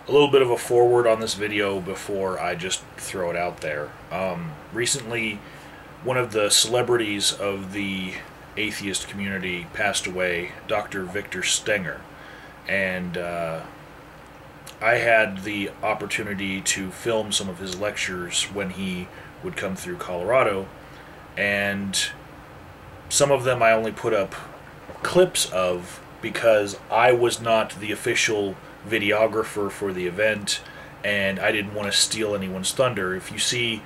a little bit of a forward on this video before I just throw it out there. Recently, one of the celebrities of the atheist community passed away, Dr. Victor Stenger, and I had the opportunity to film some of his lectures when he would come through Colorado, and some of them I only put up clips of because I was not the official videographer for the event, and I didn't want to steal anyone's thunder. If you see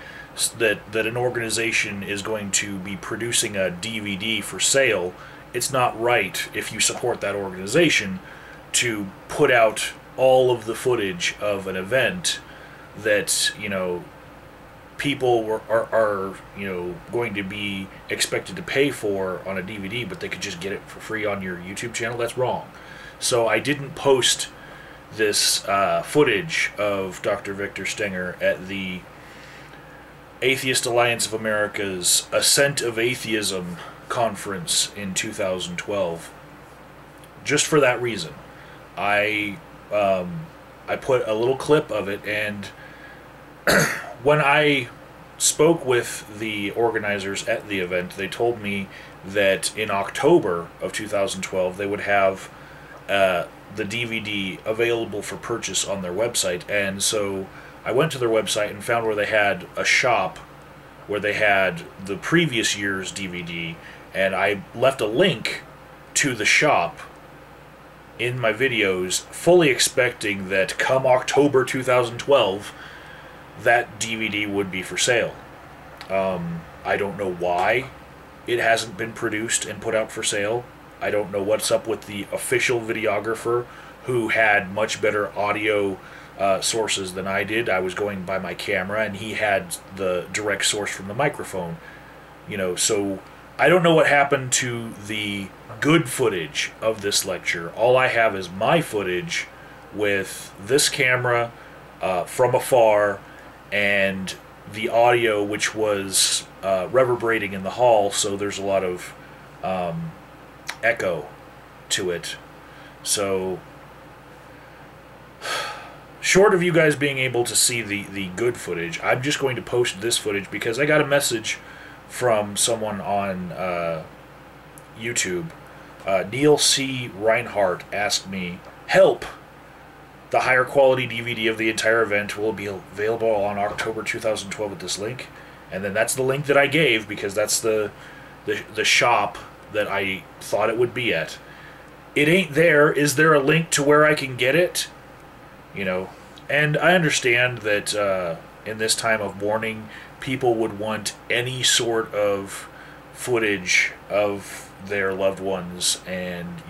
that an organization is going to be producing a DVD for sale, it's not right, if you support that organization, to put out all of the footage of an event that, people are going to be expected to pay for on a DVD, but they could just get it for free on your YouTube channel. That's wrong. So I didn't post this footage of Dr. Victor Stenger at the Atheist Alliance of America's Ascent of Atheism conference in 2012. Just for that reason. I put a little clip of it, and when I spoke with the organizers at the event, they told me that in October of 2012 they would have the DVD available for purchase on their website. And so I went to their website and found where they had a shop where they had the previous year's DVD, and I left a link to the shop in my videos, fully expecting that come October 2012 that DVD would be for sale. I don't know why it hasn't been produced and put out for sale. I don't know what's up with the official videographer, who had much better audio sources than I did. I was going by my camera, and he had the direct source from the microphone. So I don't know what happened to the good footage of this lecture. All I have is my footage with this camera from afar, and the audio, which was reverberating in the hall, so there's a lot of echo to it. So, short of you guys being able to see the good footage, I'm just going to post this footage because I got a message from someone on YouTube. Neil C. Reinhardt asked me, "Help! The higher quality DVD of the entire event will be available on October 2012 at this link." And then that's the link that I gave, because that's the shop that I thought it would be at. It ain't there. Is there a link to where I can get it? And I understand that in this time of mourning, people would want any sort of footage of their loved ones and,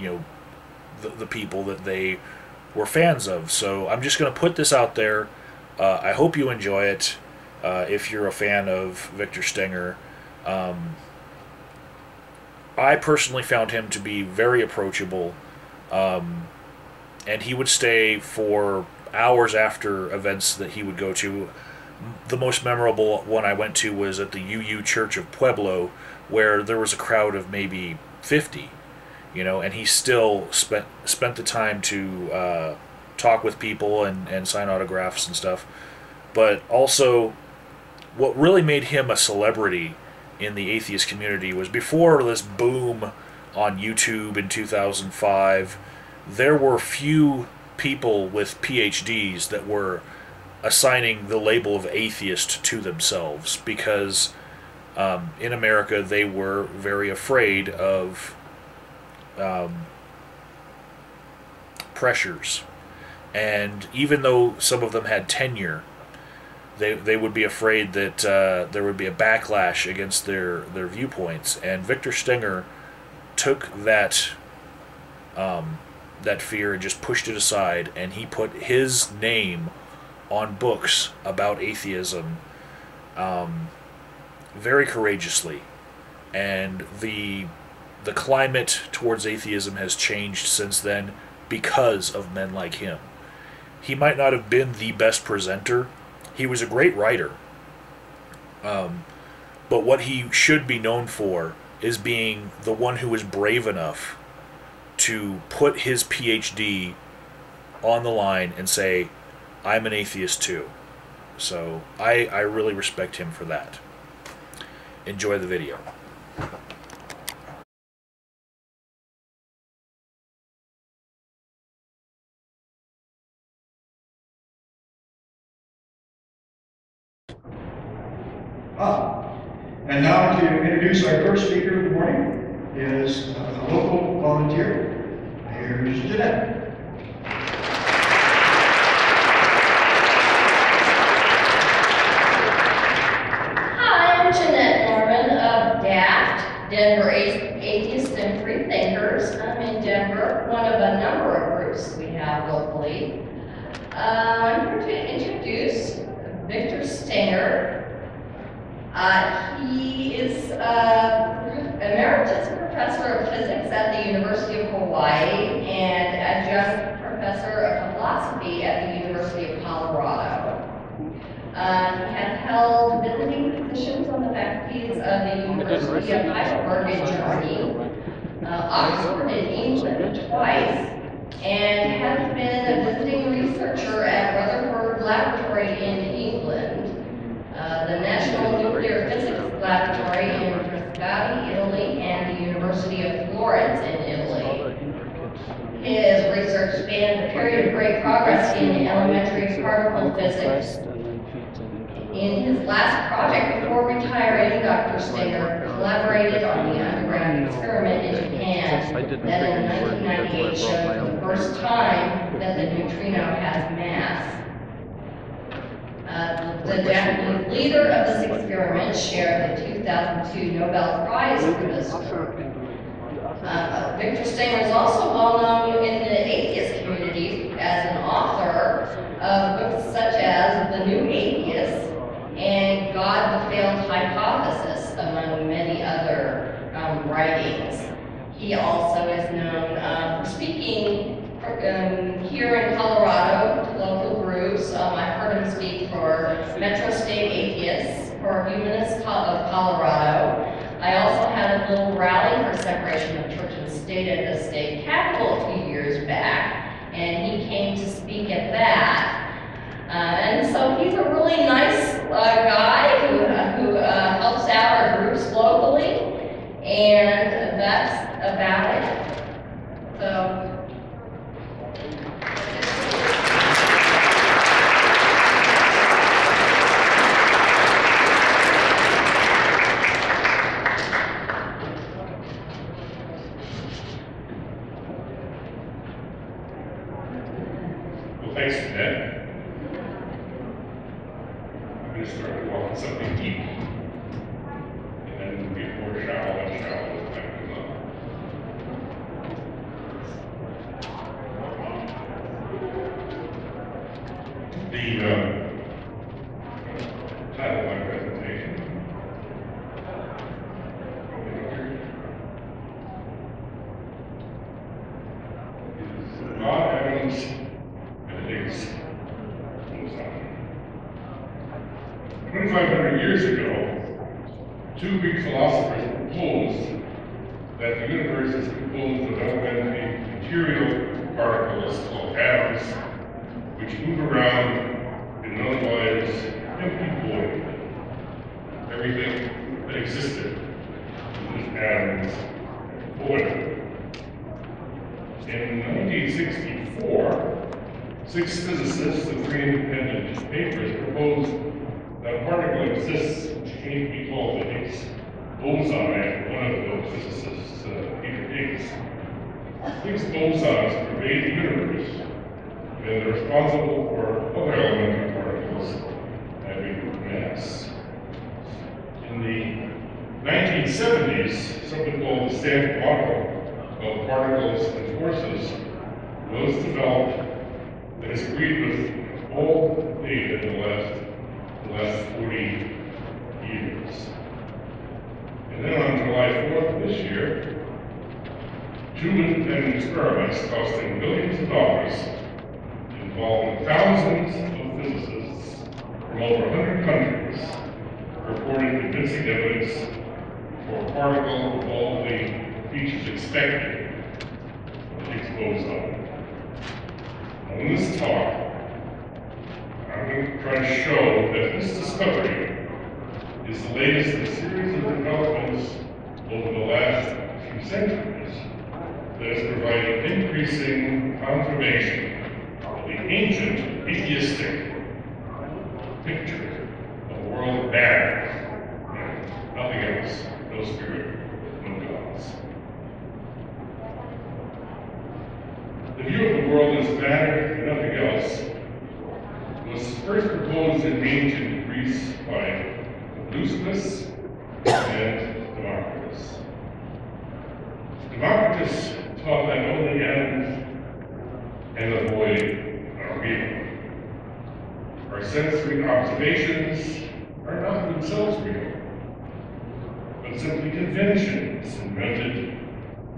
the people that they were fans of. So I'm just going to put this out there. I hope you enjoy it. If you're a fan of Victor Stenger, I personally found him to be very approachable, and he would stay for hours after events that he would go to. The most memorable one I went to was at the UU Church of Pueblo, where there was a crowd of maybe 50, and he still spent the time to talk with people and sign autographs and stuff. But also, what really made him a celebrity in the atheist community was, before this boom on YouTube in 2005, there were few people with PhDs that were assigning the label of atheist to themselves, because in America they were very afraid of pressures. And even though some of them had tenure, they would be afraid that there would be a backlash against their viewpoints. And Victor Stenger took that fear and just pushed it aside, and he put his name on books about atheism very courageously. And the climate towards atheism has changed since then because of men like him. He might not have been the best presenter. He was a great writer. But what he should be known for is being the one who was brave enough to put his PhD on the line and say, I'm an atheist too. So I really respect him for that. Enjoy the video. And now to introduce our first speaker of the morning is a local volunteer. Here's Jeanette. Denver Atheists and Free Thinkers. I'm in Denver, one of a number of groups we have locally. I'm here to introduce Victor Stenger. He is emeritus professor of physics at the University of Hawaii and adjunct professor of philosophy at the University of Colorado. He has held visiting positions on the faculties of the University of Heidelberg in Germany, Oxford in England twice, and has been a visiting researcher at Rutherford Laboratory in England, the National Nuclear Physics Laboratory in Frascati, Italy, and the University of Florence in Italy. His research spanned a period of great progress in elementary particle physics. In his last project before retiring, Dr. Stenger collaborated on the underground experiment in Japan that in 1998 showed for the first time that the neutrino has mass. The Japanese leader of this experiment shared the 2002 Nobel Prize for this work. Victor Stenger is also well known in the atheist community as an author of books such as The New Atheist and God the Failed Hypothesis, among many other writings. He also is known for speaking here in Colorado to local groups. I've heard him speak for Metro State Atheists, for Humanists of Colorado. I also had a little rally for separation of church and state at the state capitol a few years back, and he came to speak at that. And so he's a really nice guy who helps out our groups locally, and that's about it. So. Well, thanks for that. I'm going to start to walk something deep, and then we'll get more shallow and shallow as time goes on. The title of my presentation is God, Evidence, and Higgs Boson. 2,500 years ago, two Greek philosophers proposed that the universe is composed of elementary material particles called atoms, which move around in an otherwise empty void. Everything that existed was just atoms void. In 1964, 6 physicists of 3 independent papers proposed that a particle exists which came to be called the Higgs boson after one of those physicists, Peter Higgs. Higgs bosons pervade the universe, and they're responsible for other elementary particles having mass. In the 1970s, something called the Standard Model of particles and forces was developed that has agreed with all data in the last 40 years. And then on July 4th of this year, 2 independent experiments costing millions of dollars, involving thousands of physicists from over 100 countries, reported convincing evidence for a particle with all the features expected of the Higgs boson. Now, in this talk, going to try to show that this discovery is the latest in a series of developments over the last few centuries that has provided increasing confirmation of the ancient atheistic picture of a world of matter and nothing else, no spirit, no gods. The view of the world as matter and nothing else was first proposed in ancient Greece by Eleusis and Democritus. Democritus taught that only atoms and the void are real. Our sensory observations are not themselves real, but simply conventions invented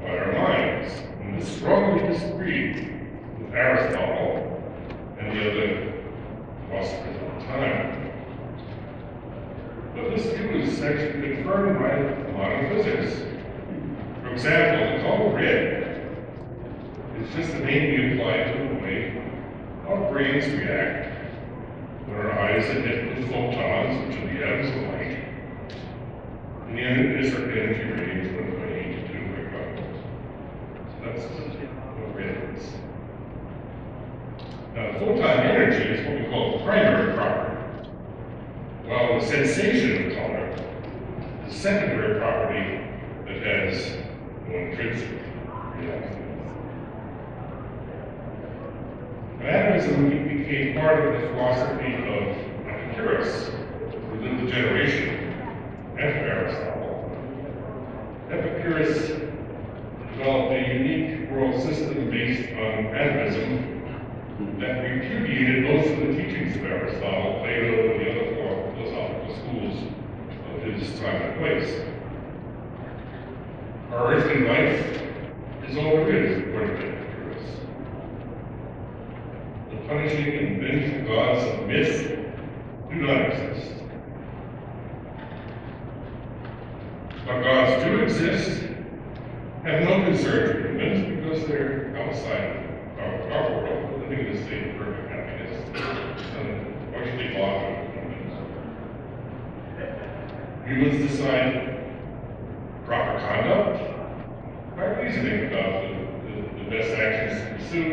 by our minds. And this strongly disagreed with Aristotle and the other philosophers of the time. But this view is actually confirmed by modern physics. For example, it's all red. It's just a name we apply to the way our brains react when our eyes are hit with photons, which are the atoms of light. And the end is our energy range 1.8 to 2 microns. So that's what red is. Now, the photon energy is what we call the primary property, while the sensation of color is a secondary property that has no intrinsic reality. Atomism became part of the philosophy of Epicurus within the generation after Aristotle. Epicurus developed a unique world system based on atomism that repudiated most of the teachings of Aristotle, Plato, and the other philosophical schools of his time and place. Our earthly life is all there is, according to Epicurus. The punishing and vengeful gods of myth do not exist. But gods do exist, have no concern for humans because they're outside our world, living in a state of perfect happiness, and largely bought with humans. Humans decide proper conduct by reasoning about the best actions to pursue.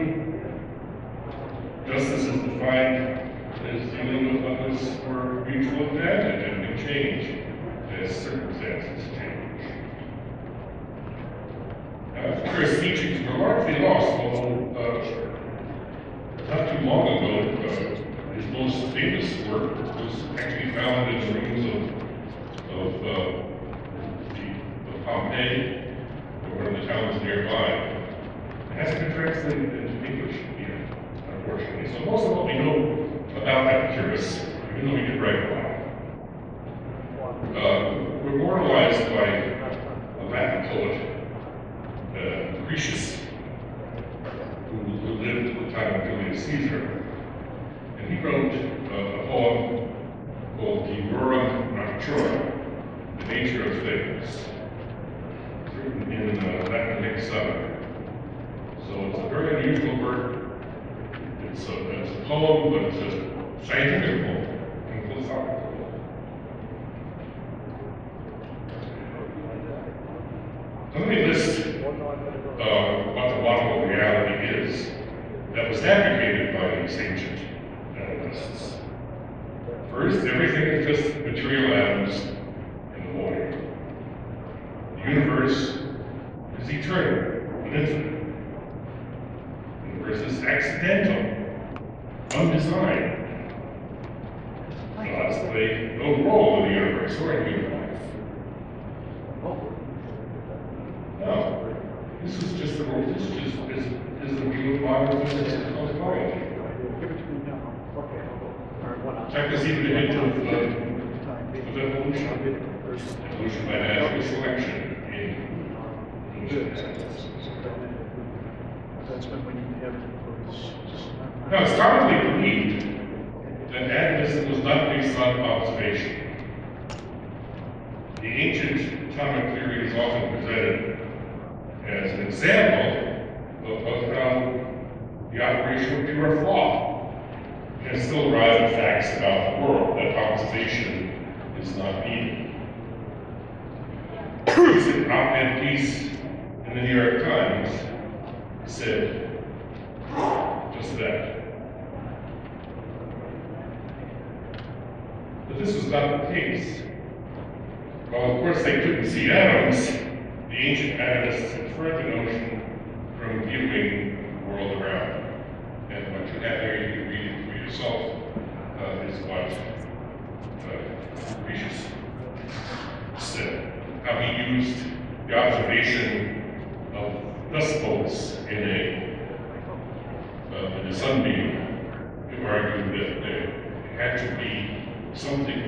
Justice is defined as dealing with others for mutual advantage and can change as circumstances change. Epicurus' teachings were largely lost, although not too long ago, his most famous work was actually found in the ruins of Pompeii, or one of the towns nearby. It hasn't been translated into English yet, unfortunately. So most of what we know about Epicurus, even though we did write about it, were immortalized by a Latin poet, Lucretius, who lived at the time of Julius Caesar. And he wrote a poem called De Rerum Natura, The Nature of Things. It's written in Latin hexameter. So it's a very unusual work. It's a poem, but it's a scientific poem and philosophical. Let me list what the model of reality is that was advocated by these ancient animists. First, everything is just material atoms in the void. The universe is eternal and infinite. The universe is accidental, undesigned. Gods play no role in the universe or in human life. No, this is just the rule. This is the view of modern physics and cosmology. Check this even a hint of evolution. Evolution by natural selection in ancient animals. Now, it's commonly believed that atomism was not based on observation. The ancient atomic theory is often presented as an example of how the operation of pure thought can and still arrive at facts about the world. That optimization is not needed. A recent op-ed piece in the New York Times said just that. But this was not the case. Well, of course, they couldn't see atoms. The ancient atomists inferred the notion from viewing the world around. And what you have here, you can read it for yourself, is what Lucretius said. How he used the observation of dust bolts in a sunbeam to argue that there had to be something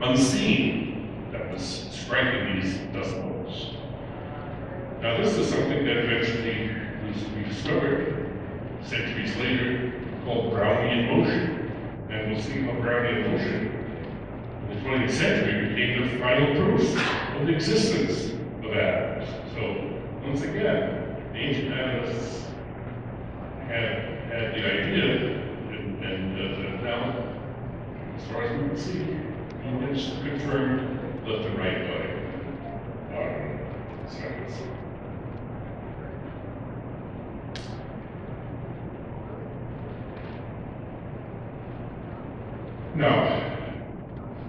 unseen that was striking these dust bolts. Now this is something that eventually was rediscovered centuries later, called Brownian motion. And we'll see how Brownian motion in the 20th century became the final proof of the existence of atoms. So once again, the ancient atomists had the idea, and now, as far as we can see, it's confirmed left and right by science. Now,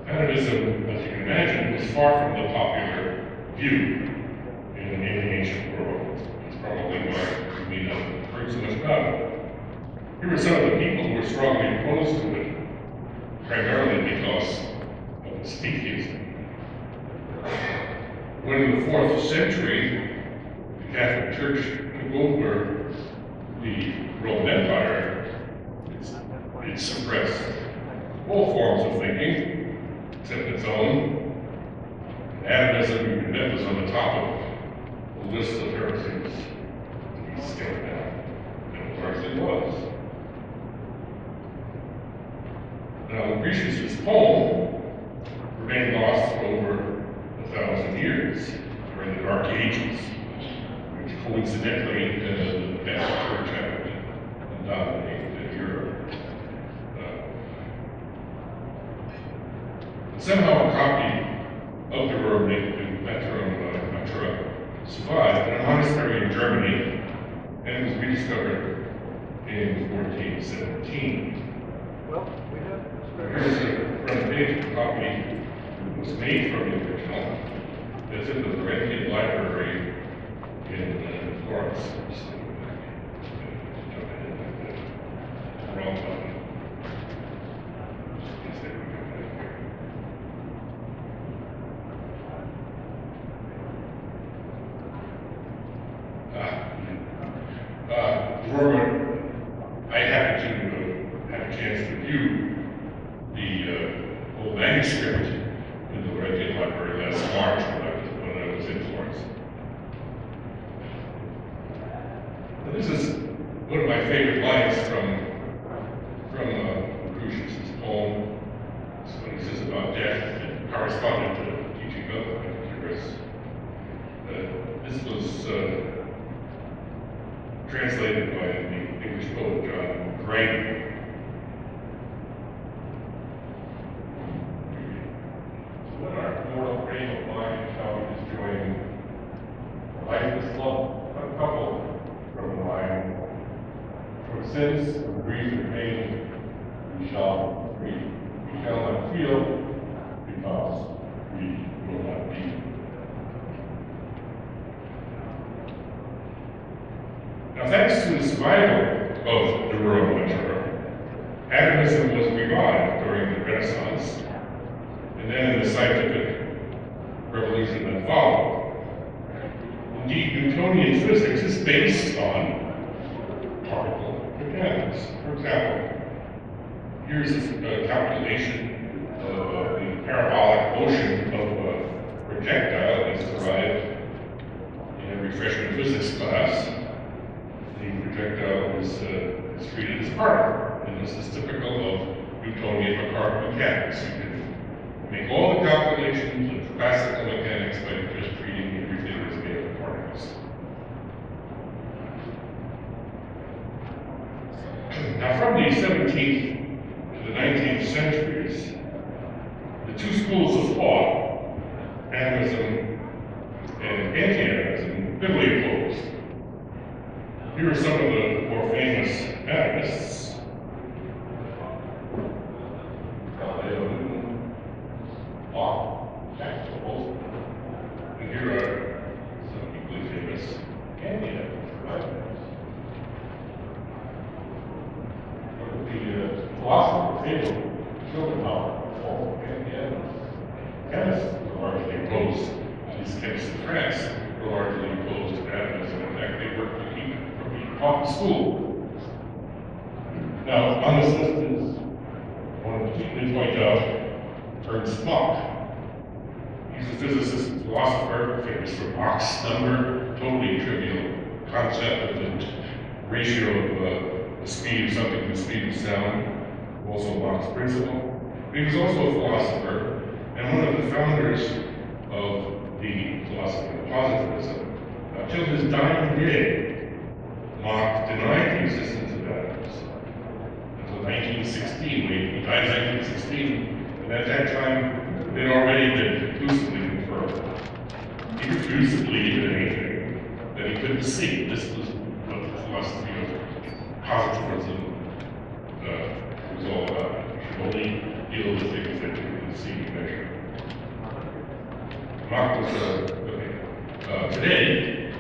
atomism, as you can imagine, was far from the popular view in the ancient world. It's probably why we don't heard so much about it. Here are some of the people who were strongly opposed to it, primarily because of its atheism. When in the 4th century, the Catholic Church took over the Roman Empire, it suppressed all forms of thinking, except its own. Atomism, you can bet, was on the top of the list of heresies to be scaled down, and of course it was. Now, Lucretius' poem remained lost for over 1,000 years during the Dark Ages, which coincidentally the Catholic Church had dominated Europe. Somehow a copy of the Roman Mantra survived in a monastery in Germany and was rediscovered in 1417. Here's a front page of the copy that was made from the original. It's in the Florentine Library in Florence. Wrong button. I happened to have a chance to view the old manuscript in the Florentine Library last March when I was in Florence. Now, this is one of my favorite lines from Lucretius' poem. It's what he says about death and corresponded to the teaching of Epicurus. This was translated by the English poet John Dryden. So when our mortal frame of mind shall be destroyed, lifeless love uncoupled from the mind, from sins, from grief and pain, we shall be free. We shall not feel because we will not be. Now, thanks to the survival of the Roman Mantra, atomism was revived during the Renaissance, and then in the scientific revolution that followed. Indeed, Newtonian physics is based on particle mechanics. For example, here's a calculation of the parabolic motion of a projectile as derived in a freshman physics class. The projectile is treated as a particle, and this is typical of Newtonian mechanics. You can make all the calculations of classical mechanics by just treating everything as made of particles. Now, from the 17th 19th centuries, the two schools of thought, atomism and anti-atomism, bitterly opposed. Here are some of the more famous atomists. And here are some equally famous anti-atomists. The philosopher Hegel showed how all chemists were largely opposed. These chemists in France were largely opposed to atomism. In fact, they worked to keep it from being taught in school. Now, on this list is, I want to particularly point out Ernst Mach. He's a physicist and philosopher, famous for Mach's number, totally trivial concept of the ratio of the speed of something to the speed of sound, also Mach's principle. But he was also a philosopher, and one of the founders of the philosophy of positivism. Until his dying day, Mach denied the existence of atoms until 1916. He died in 1916, and at that time, they had already been conclusively confirmed. He refused to believe in anything that he couldn't see. This was what the philosophy of positivism was all about. You should only deal with things that you can see and measure. Mach was today,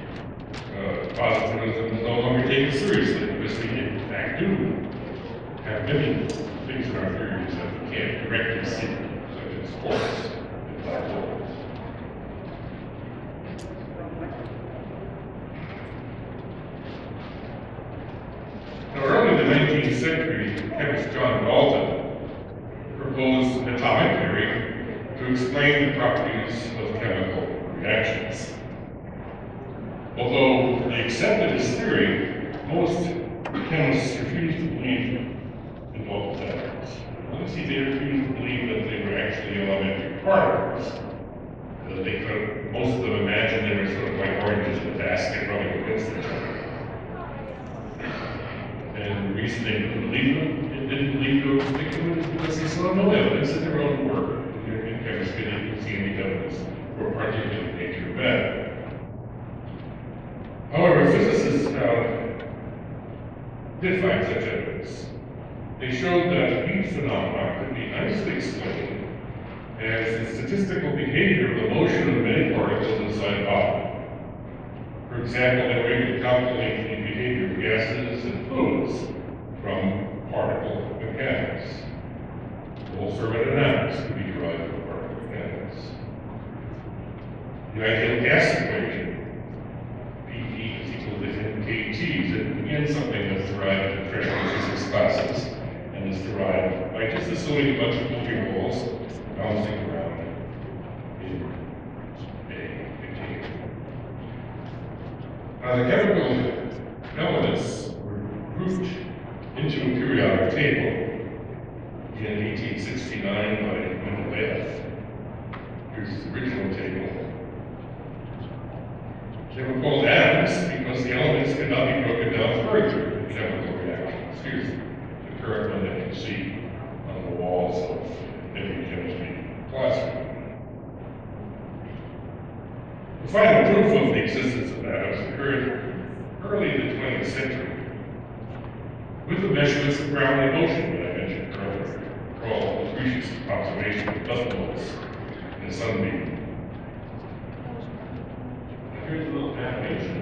positivism is no longer taken seriously because we in fact do have many things in our theories that we can't directly see, such as quarks and black holes. Now, early in the 19th century, chemist John Dalton proposed atomic theory to explain the properties of chemical reactions. Although they accepted his theory, most chemists refused to believe in Dalton's atoms. They refused to believe that they were actually elementary particles. They could, most of them imagined they were sort of like oranges in a basket running against each other. And the reason they didn't believe them is because they saw no evidence in their own work. In chemistry, they didn't see any evidence for a particular nature of matter. However, physicists did find such evidence. They showed that heat phenomena could be nicely explained as the statistical behavior of the motion of many particles inside a body. For example, they were able to calculate the behavior of gases and fluids from particle mechanics. All thermodynamics could be derived from particle mechanics. The ideal gas equation, P is equal to mkT, is again something that's derived in freshman physics classes, and is derived by just assuming a bunch of moving balls bouncing around in a container. Now, the chemical elements were grouped into a periodic table in 1869 by Mendeleev. Here's the original table. They were called atoms because the elements could not be broken down further in chemical reactions. Here's the current one that you see on the walls of every chemistry classroom. The final proof of the existence of atoms occurred early in the 20th century with the measurements of Brownian motion that I mentioned earlier, called Lucretius' observation of dust motes in a sunbeam. Here's a little animation,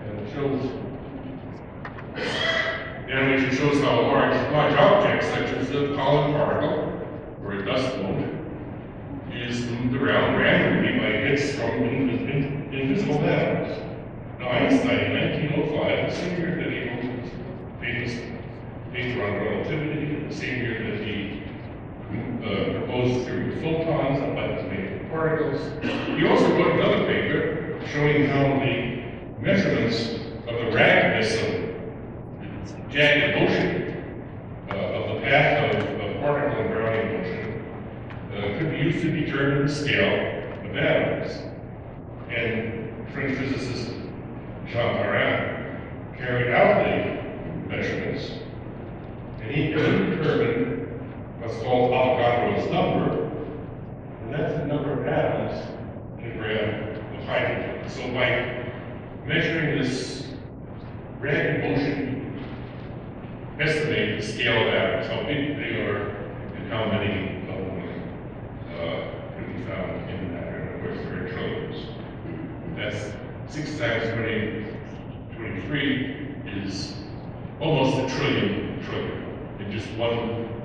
and it shows, the animation shows how a large object, such as a pollen particle or a dust mote, is moved around randomly by hits from invisible atoms. Now, Einstein in 1905, the same year that he wrote his famous paper on relativity, the same year that he proposed the theory of photons, how light is made of particles. He also wrote another paper showing how the measurements of the raggedness of jagged motion of the path of particle and Brownian motion could be used to determine the scale of atoms. And French physicist Jean Parent carried out the measurements, and he estimate the scale of atoms, how big they are, and how many of them could be found in matter. And of course, there are trillions. That's 6 times 23 is almost a trillion in just one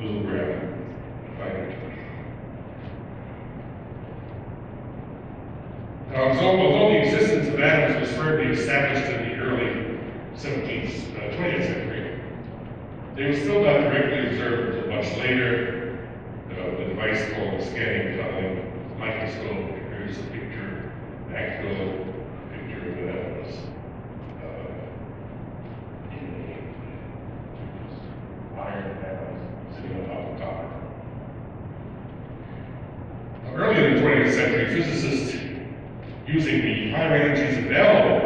little gram. Now, although the existence of atoms was firmly established in the early 20th century, they were still not directly observed until much later. The device called the scanning tunneling microscope. Here's a picture, an actual picture of that was in a iron atoms sitting on top of copper. Early in the 20th century, physicists, using the higher energies available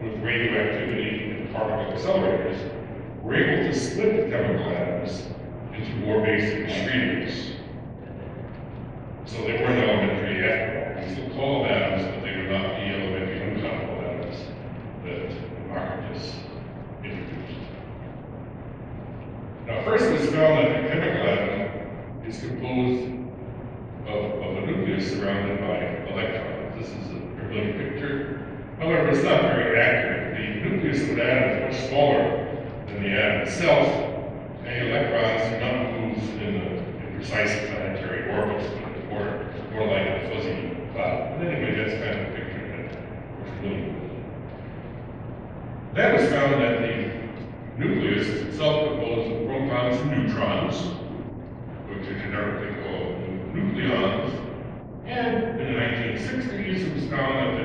with radioactivity and particle accelerators, were able to split the chemical atoms into more basic ingredients. So they weren't elementary after all. We still call them atoms, but they were not the elementary uncountable atoms that Democritus introduced. Now, first it was found that the chemical atom is composed of a nucleus surrounded by electrons. This is a familiar picture. However, it's not very accurate. The nucleus of an atom is much smaller than the atom itself, and electrons do not move in precise planetary orbits, but more like a fuzzy cloud. But anyway, that's kind of a picture that we're familiar with. Then it was found that the nucleus is itself composed of protons and neutrons, which are generically called nucleons. And in the 1960s, it was found that the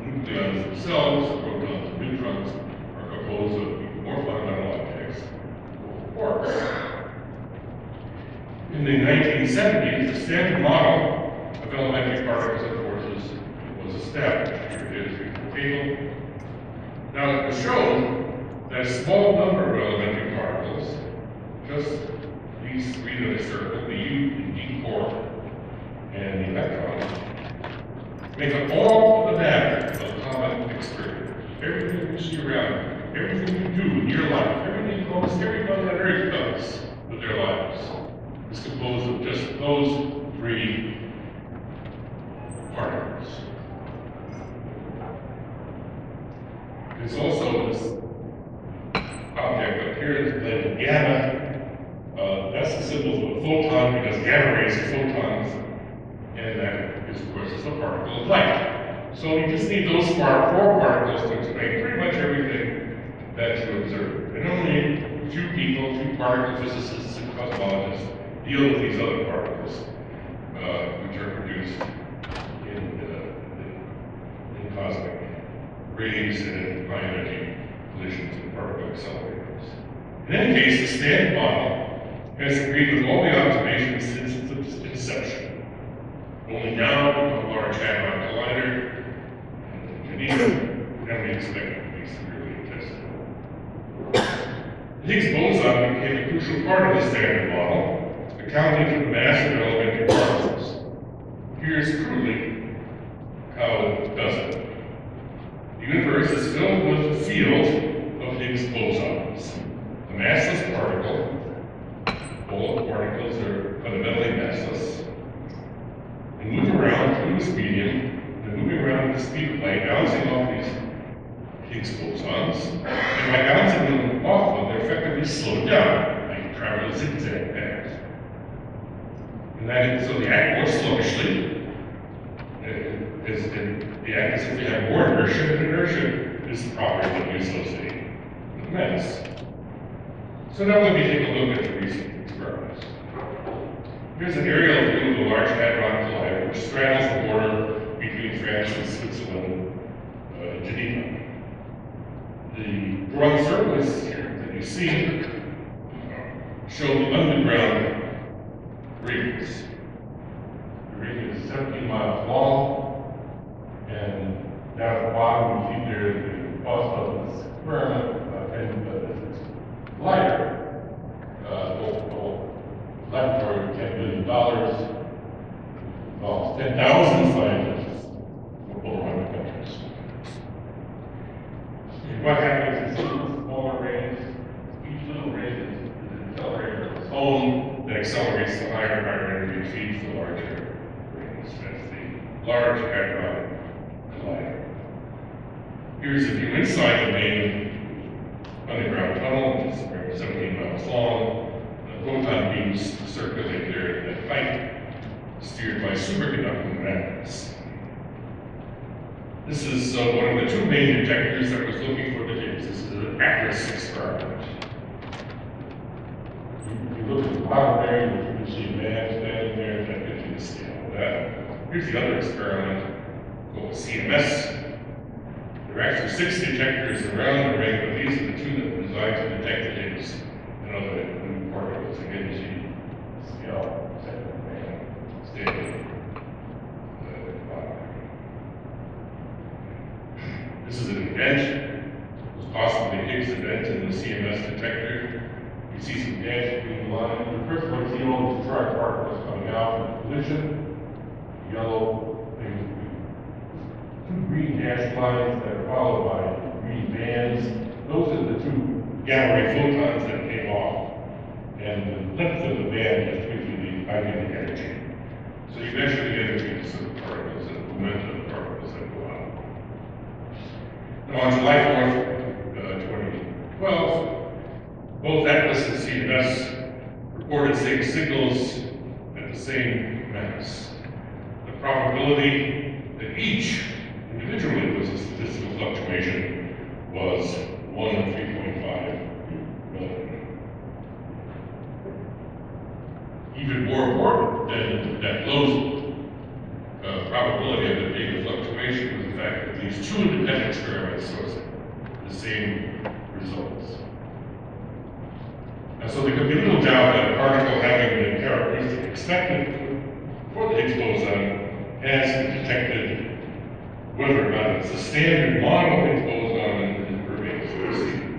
nucleons themselves, protons and neutrons, are composed of more fundamental objects, quarks. In the 1970s, the standard model of elementary particles and forces was established. Here it is, here's the table. Now, it showed that a small number of elementary particles, just these three that are circled, the U and D core, and the electron, make up all of the matter of common experience. Everything you see around you, everything you do in your life, almost everyone on Earth does with their lives, is composed of just those three particles. There's also this object up here that's labeled gamma. That's the symbol of a photon because gamma rays are photons. And that is, of course, is a particle of light. So you just need those four particles to explain pretty much everything that you observe. And only a few people, few particle physicists and cosmologists deal with these other particles, which are produced in cosmic rays and in high energy collisions and particle accelerators. In any case, the standard model has agreed with all the observations since its inception. Only now, with a Large Hadron Collider in Geneva, and we expect it to be severely tested. The Higgs boson became a crucial part of the standard model, accounting for the mass of elementary particles. Here's crudely how it does it. The universe is filled with a field of Higgs bosons. A massless particle, all particles are fundamentally massless, and move around through this medium, and moving around at the speed of light, bouncing off these Higgs bosons, and by bouncing them off them, they're effectively slowed down, like travel a zigzag path. And that is, so they act more sluggishly, they act as if they have more inertia, and inertia is the property that we associate with mass. So now let me take a look at the recent experiments. Here's an aerial view of the Large Hadron Collider, which straddles the border between France and Switzerland in Geneva. The drawn circles here that you see show the underground rings. The ring is 17 miles long, and down at the bottom you see there the cost of this experiment, and this collider, laboratory of $10 billion, involves 10,000 scientists from over 100 countries. And what happens is these smaller rays, each little ray is cone that accelerates the higher and higher energy feeds the larger rings. That's the Large Hadron Collider. Here's a view inside the main underground tunnel, which is around 17 miles long. The photon beams circulate there at height, steered by superconducting magnets. This is one of the two main detectors that was looking for the Higgs. This is an Atlas experiment. You look at the bottom there, you can see a man standing there, that gives you the scale of that. Here's the other experiment called CMS. There are actually 6 detectors around the ring, but these are the 2 that were designed to detect the Higgs and other new particles. Again, you see the scale, second man standing at the bottom. This is an event. It was possibly a Higgs event in the CMS detector. You see some dashed green lines. First of all, you see all these charged particles coming out from collision. Yellow, two green dashed lines that are followed by green bands. Those are the 2 gamma ray photons that came off. And the length of the band just gives you the idea of the energy. So you measure the energies of the particles and the momentum of the particles that go out. Now, on July 4th, 2012, both Atlas and CMS reported seeing signals at the same mass. The probability that each individually was a statistical fluctuation was 1 in 3.5 million. Even more important than that low probability of it being a fluctuation was the fact that these 2 independent experiments sourced the same results. And so there could be little doubt that a particle having the characteristic expected for the Higgs boson has been detected, whether or not it's a standard model Higgs boson remains to be seen.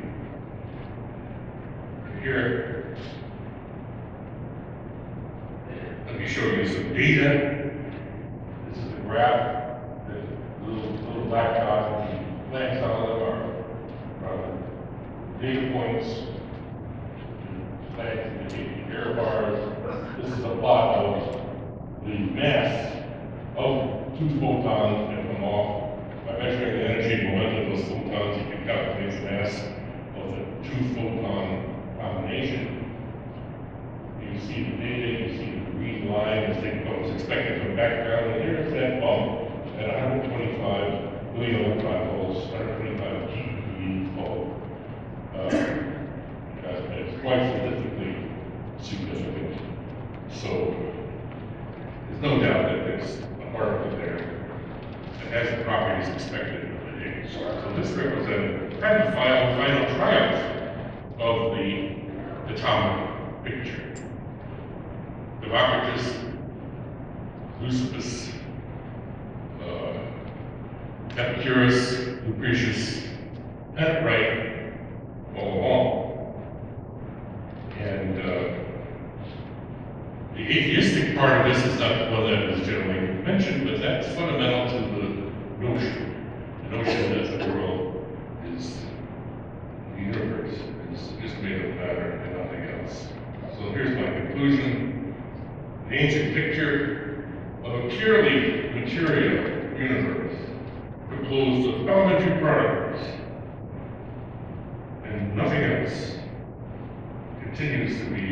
Here, let me show you some data. This is a graph. There's little black dots, and the blanks on them are data points. Blanks indicate the error bars. This is a plot of the mass of 2 photons that come off. By measuring the energy and momentum of those photons, you can calculate the mass of the 2 photon combination. You see the data, you see the green line as they go. It's expected from background, and here's that bump at 125 million electron volts, 125 GeV volt. It's quite statistically significant. So there's no doubt that there's a particle there that has the properties expected of the Higgs. So this represents kind of the final triumph of the atomic picture. Democritus, Leucippus, Epicurus, Lucretius had it right all along. And the atheistic part of this is not the one that is generally mentioned, but that's fundamental to the notion. The notion that the world is, the universe is made of matter and nothing else. So here's my conclusion. The ancient picture of a purely material universe composed of elementary particles and nothing else continues to be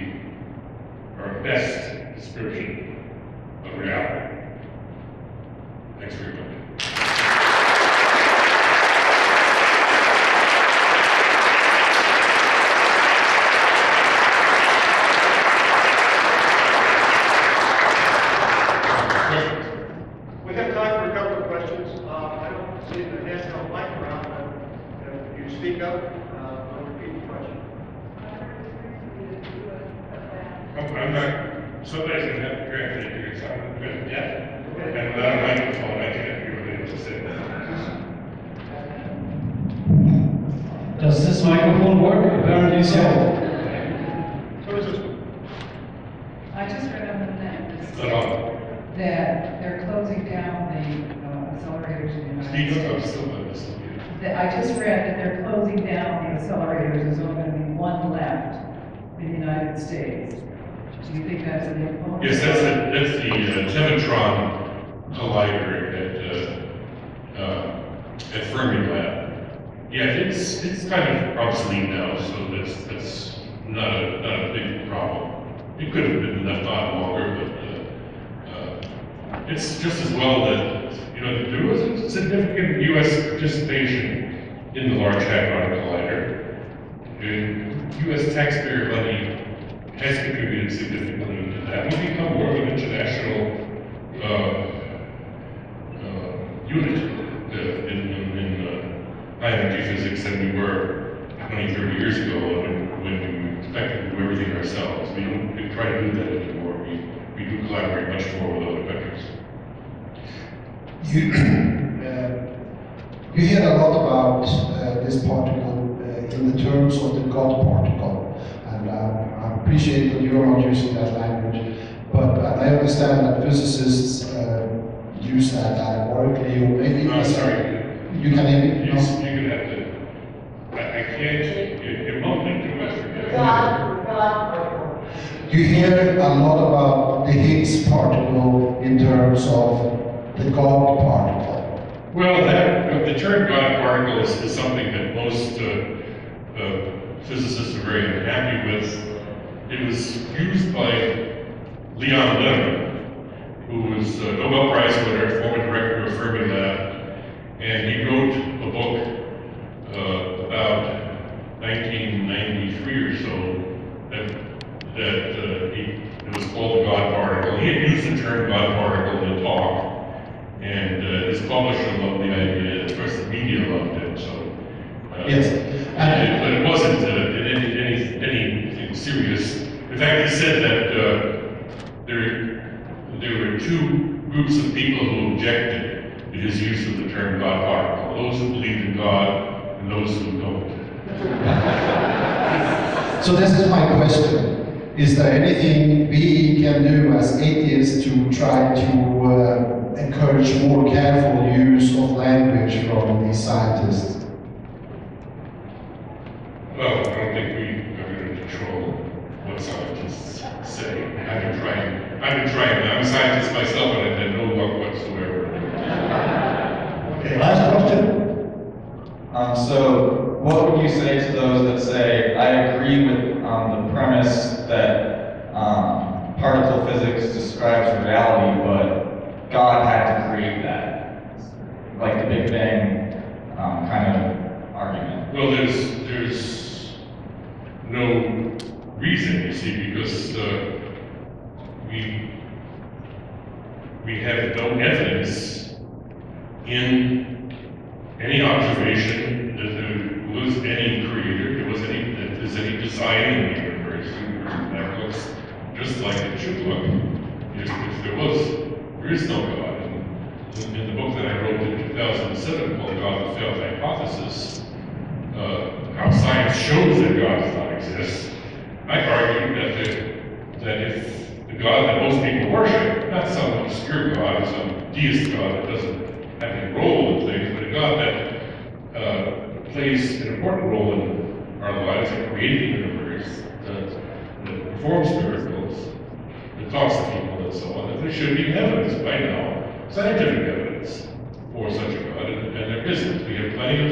our best description of reality. Thanks very much. We have time for a couple of questions. I don't see the hands on mic around, but if you speak up, I'll repeat the question. I'm not, somebody's going to have to translate here, so I'm not present yet. Okay. And without a microphone, I can't hear what they have to say. Does this microphone work? Apparently so. So is this one? I just read on the net But that they're closing down the accelerators in the speak United up, I'm States. still not listening. I just read that they're closing down the accelerators. There's only going to be one left in the United States. Do you think that's an influence? Yes, that's the Tevatron collider at Fermilab. Yeah, it's kind of obsolete now, so that's not a big problem. It could have been left on longer, but it's just as well that there was a significant U.S. participation in the Large Hadron Collider. U.S. taxpayer money has contributed significantly to that. We've become more of an international unit in high energy physics than we were 20, 30 years ago when we expected to do everything ourselves. We don't try to do that anymore. We do collaborate much more with other countries. You hear a lot about this particle in the terms of the God particle, and I appreciate that you are not using that language, but I understand that physicists use that allegorically, or maybe... No, sorry. You can hear me? Yes, you can have to... I can't... It won't make too much. You hear a lot about the Higgs particle in terms of the God particle. Well, the term God particle is something that most physicists are very unhappy with. It was used by Leon Levin, who was a Nobel Prize winner, former director of Fermilab, and he wrote a book about 1993 or so it was called the God particle. He had used the term God particle in a talk, and his publisher loved the idea. Of course, the media loved it. So, yes, but it wasn't anything serious. In fact, he said that there were two groups of people who objected to his use of the term God particle: those who believed in God and those who don't. So this is my question. Is there anything we can do as atheists to try to encourage more careful use of language from these scientists? Well, I don't think we are going to control what scientists say. I've been trying. I'm a scientist myself, and I've had no luck whatsoever. Okay, last question. So, what would you say to those that say, I agree with the premise that particle physics describes reality, but God had to create that? Like the Big Bang kind of argument. Well, there's no reason, you see, because we have no evidence in any observation that there was any creator, that there's any design in the universe that looks just like it should look. If there is no God. In the book that I wrote in 2007 called God the Failed Hypothesis, how science shows that God does not exist, I argue that if the God that most people worship, not some obscure God or some deist God that doesn't have any role in things, but a God that plays an important role in our lives in creating the universe, that performs miracles, that talks to people and so on, that there should be evidence by now, scientific evidence for such a God, and there isn't. We have plenty of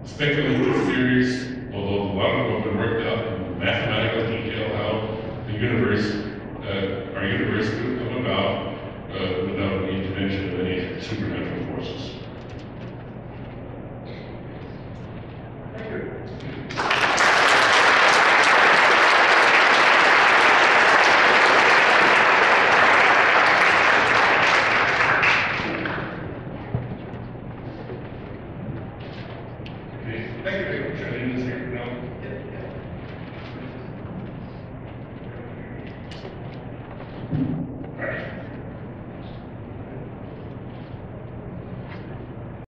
speculative theories, although a lot of them have been worked out in mathematical detail how the universe, our universe could come about without the intervention of any supernatural forces. Thank you. Okay. Thank you very much. I didn't hear. No.